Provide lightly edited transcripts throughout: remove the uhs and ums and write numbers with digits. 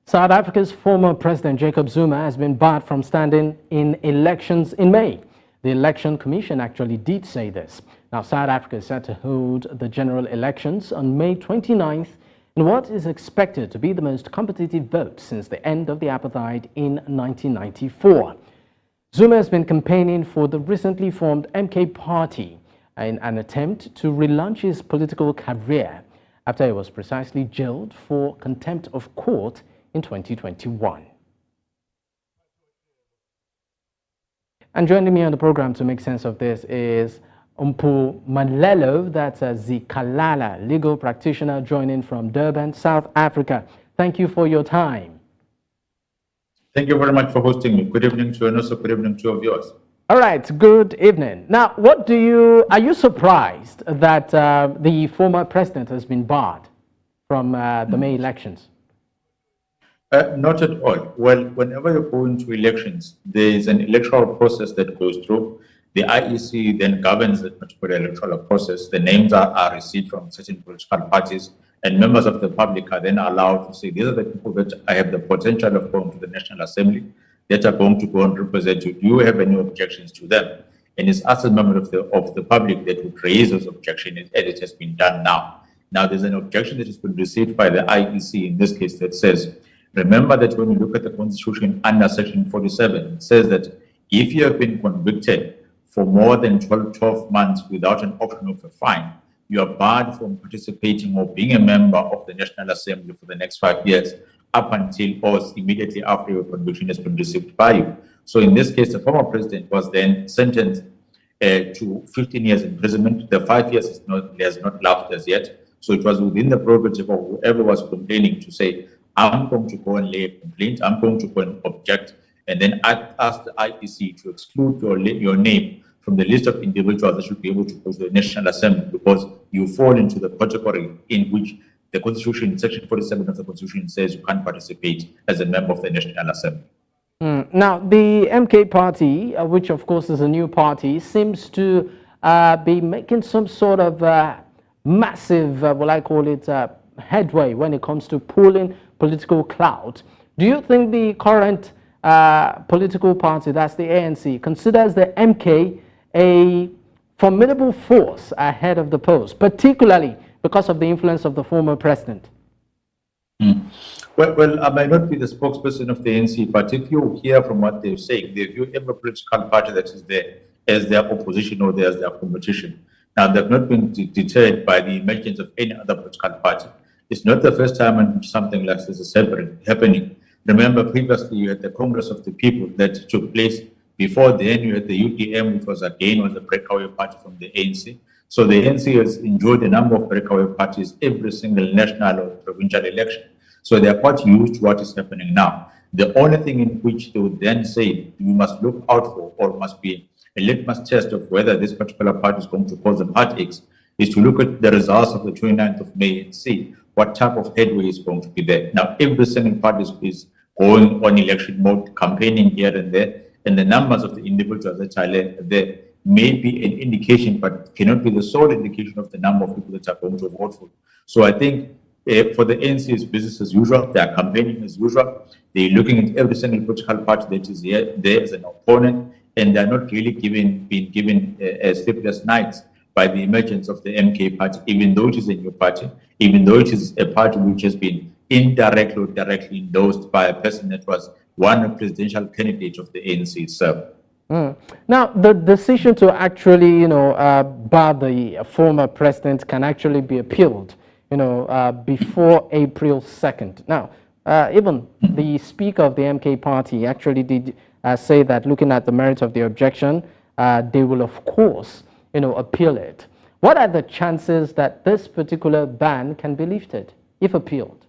South Africa's former President Jacob Zuma has been barred from standing in elections in May. The Election Commission actually did say this. Now, South Africa is set to hold the general elections on May 29th in what is expected to be the most competitive vote since the end of the apartheid in 1994. Zuma has been campaigning for the recently formed MK party in an attempt to relaunch his political career after he was precisely jailed for contempt of court in 2021. And joining me on the program to make sense of this is Mpumelelo, that's a Zikalala, legal practitioner joining from Durban, South Africa. Thank you for your time. Thank you very much for hosting me. Good evening to you and also good evening to your viewers. All right, good evening. Now, are you surprised that the former president has been barred from the May elections? Not at all. Well, whenever you go into elections, there is an electoral process that goes through. The IEC then governs that particular electoral process. The names are received from certain political parties, and members of the public are then allowed to say, these are the people that I have the potential of going to the National Assembly, that are going to go and represent you. Do you have any objections to them? And it's us as members of the public that would raise those objections, as it has been done now. Now, there's an objection that has been received by the IEC in this case that says, remember that when you look at the Constitution under Section 47, it says that if you have been convicted for more than 12 months without an option of a fine, you are barred from participating or being a member of the National Assembly for the next 5 years, up until or immediately after your conviction has been received by you. So in this case, the former president was then sentenced to 15 years imprisonment. The 5 years has not lapsed as yet. So it was within the prerogative of whoever was complaining to say, I'm going to go and lay a complaint, I'm going to go and object, and then ask the IEC to exclude your name from the list of individuals that should be able to go to the National Assembly because you fall into the category in which the Constitution, Section 47 of the Constitution says you can't participate as a member of the National Assembly. Now, the MK party, which of course is a new party, seems to be making some sort of massive, headway when it comes to pulling political clout. Do you think the current political party, that's the ANC, considers the MK a formidable force ahead of the polls, particularly because of the influence of the former president? Well, I might not be the spokesperson of the ANC, but if you hear from what they're saying, they view every political party that is there as their opposition or as their competition. Now, they've not been deterred by the emergence of any other political party. It's not the first time when something like this is happening. Remember, previously you had the Congress of the People that took place. Before then, you had the UDM, which was a breakaway party from the ANC. So the ANC has enjoyed a number of breakaway parties every single national or provincial election. So they are quite used to what is happening now. The only thing in which they would then say you must look out for or must be a litmus test of whether this particular party is going to cause them heartaches is to look at the results of the 29th of May and see what type of headway is going to be there. Now, every single party is going on election mode, campaigning here and there, and the numbers of the individuals that are there may be an indication, but cannot be the sole indication of the number of people that are going to vote for. So I think for the ANC, it's business as usual. They are campaigning as usual. They're looking at every single political party that is there as an opponent, and they're not really being given sleepless nights by the emergence of the MK party, even though it is a new party, even though it is a party which has been indirectly or directly endorsed by a person that was one presidential candidate of the ANC itself. Now, the decision to actually, bar the former president can actually be appealed, before April 2nd. Now, even the speaker of the MK party actually did say that looking at the merit of the objection, they will, of course, appeal it. What are the chances that this particular ban can be lifted if appealed?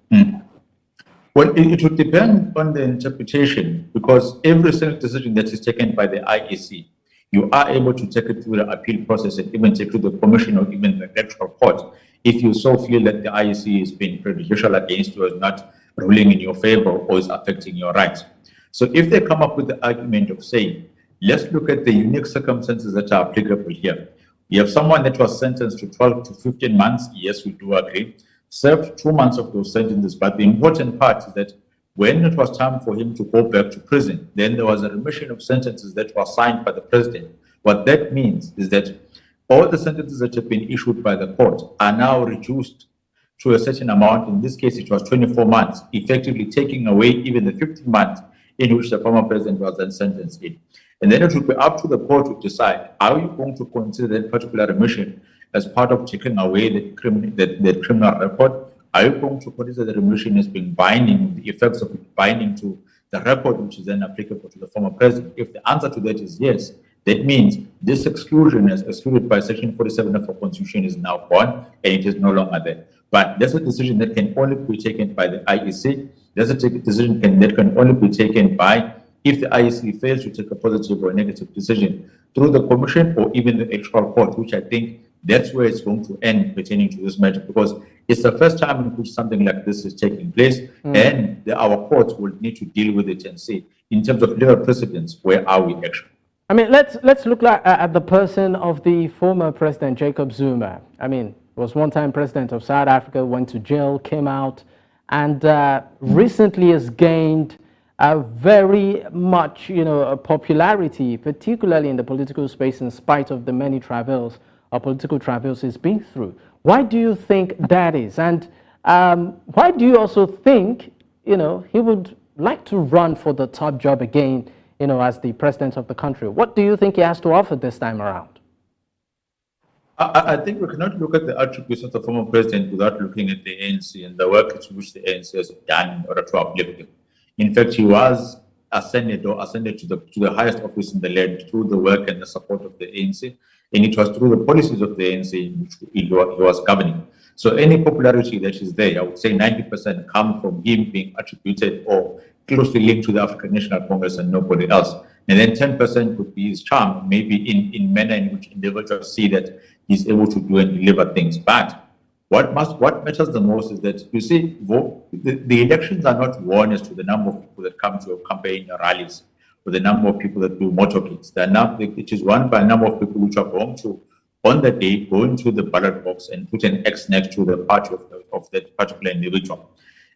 Well, it would depend on the interpretation, because every single decision that is taken by the IEC, you are able to take it through the appeal process and even take it to the commission or even the electoral court if you so feel that the IEC is being prejudicial against you, is not ruling in your favor or is affecting your rights. So if they come up with the argument of saying, let's look at the unique circumstances that are applicable here. You have someone that was sentenced to 12 to 15 months. Yes, we do agree. Served 2 months of those sentences. But the important part is that when it was time for him to go back to prison, then there was a remission of sentences that was signed by the president. What that means is that all the sentences that have been issued by the court are now reduced to a certain amount. In this case, it was 24 months, effectively taking away even the 15 months in which the former president was then sentenced in. And then it would be up to the court to decide, are you going to consider that particular remission as part of taking away the criminal record? Are you going to consider the remission as being binding, the effects of it binding to the record, which is then applicable to the former president? If the answer to that is yes, that means this exclusion, as excluded by Section 47 of the Constitution, is now gone and it is no longer there. But that's a decision that can only be taken by the IEC. That's a decision that can only be taken by, if the IEC fails to take a positive or a negative decision, through the commission or even the electoral court, which I think that's where it's going to end pertaining to this matter, because it's the first time in which something like this is taking place, and our courts will need to deal with it and see, in terms of legal precedents, where are we actually? I mean, let's look at the person of the former President Jacob Zuma. I mean, was one-time president of South Africa, went to jail, came out, and recently has gained very much, a popularity, particularly in the political space, in spite of the many political travails he's been through. Why do you think that is? And why do you also think, he would like to run for the top job again, as the president of the country? What do you think he has to offer this time around? I think we cannot look at the attributes of the former president without looking at the ANC and the work which the ANC has done in order to uplift him. In fact, he was ascended to the highest office in the land through the work and the support of the ANC, and it was through the policies of the ANC which he was governing. So any popularity that is there, I would say 90% come from him being attributed or closely linked to the African National Congress and nobody else. And then 10% would be his charm, maybe in manner in which individuals see that he's able to do and deliver things. But what matters the most is that, you see, the elections are not won as to the number of people that come to a campaign rallies or the number of people that do motorcades. It is won by a number of people which are going to, on the day, go into the ballot box and put an X next to the party of that particular individual.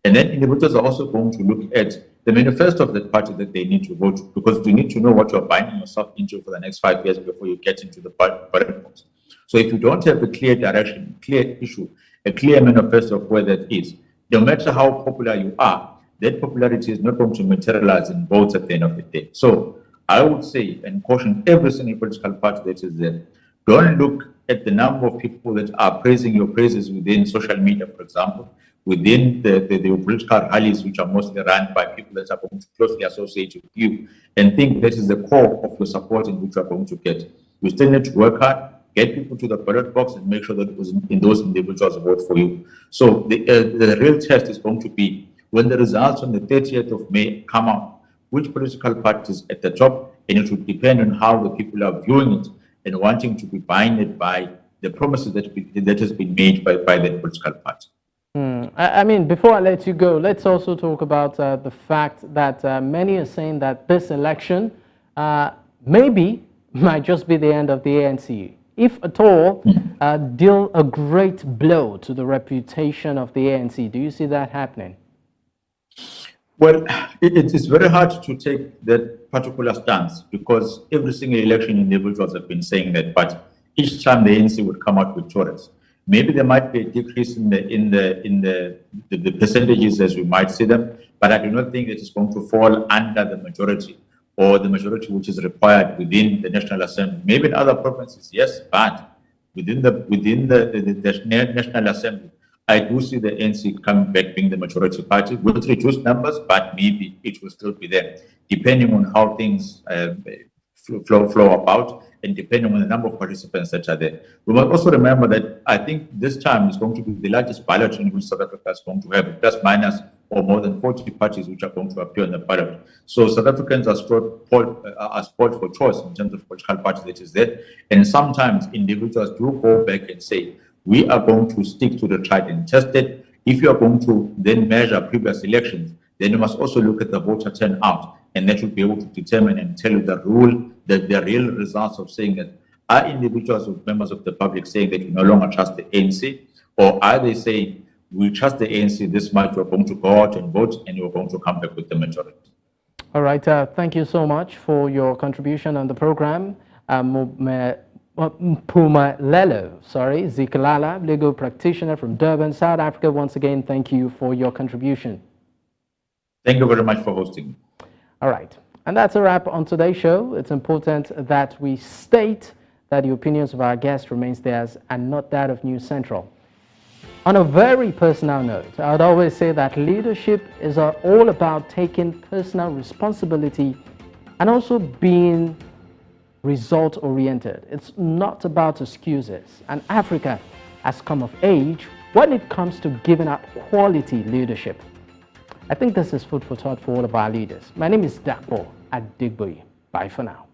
And then individuals are also going to look at the manifesto of that party that they need to vote, because you need to know what you're binding yourself into for the next 5 years before you get into the ballot box. So if you don't have a clear direction, clear issue, a clear manifesto of where that is, no matter how popular you are, that popularity is not going to materialize in votes at the end of the day. So I would say and caution every single political party that is there, don't look at the number of people that are praising your praises within social media, for example, within the political rallies, which are mostly run by people that are going to closely associate with you, and think that is the core of your support in which you are going to get. You still need to work hard, get people to the ballot box, and make sure that those individuals vote for you. So the real test is going to be when the results on the 30th of May come out, which political party is at the top, and it will depend on how the people are viewing it and wanting to be binded by the promises that has been made by that political party. I mean, before I let you go, let's also talk about the fact that many are saying that this election maybe might just be the end of the ANC. If at all, deal a great blow to the reputation of the ANC. Do you see that happening? Well, it is very hard to take that particular stance, because every single election individuals have been saying that, but each time the ANC would come out victorious. Maybe there might be a decrease in the percentages as we might see them, but I do not think it is going to fall under the majority, or the majority which is required within the National Assembly. Maybe in other provinces, yes, but within the National Assembly, I do see the ANC coming back being the majority party with reduced numbers, but maybe it will still be there, depending on how things flow about, and depending on the number of participants that are there. We must also remember that I think this time is going to be the largest ballot in which South Africa is going to have, plus minus or more than 40 parties which are going to appear on the ballot. So South Africans are spoiled for choice in terms of political party that is there. And sometimes individuals do go back and say, we are going to stick to the tried and tested. If you are going to then measure previous elections, then you must also look at the voter turnout, and that will be able to determine and tell you the real results of saying that are individuals or members of the public saying that you no longer trust the ANC, or are they saying we trust the ANC this much, you're going to go out and vote, and you're going to come back with the majority. All right. Thank you so much for your contribution on the program. Mpumelelo, Zikalala, legal practitioner from Durban, South Africa. Once again, thank you for your contribution. Thank you very much for hosting me. All right. And that's a wrap on today's show. It's important that we state that the opinions of our guests remains theirs and not that of News Central. On a very personal note, I would always say that leadership is all about taking personal responsibility and also being result-oriented. It's not about excuses. And Africa has come of age when it comes to giving up quality leadership. I think this is food for thought for all of our leaders. My name is Dapo Adegboye. Bye for now.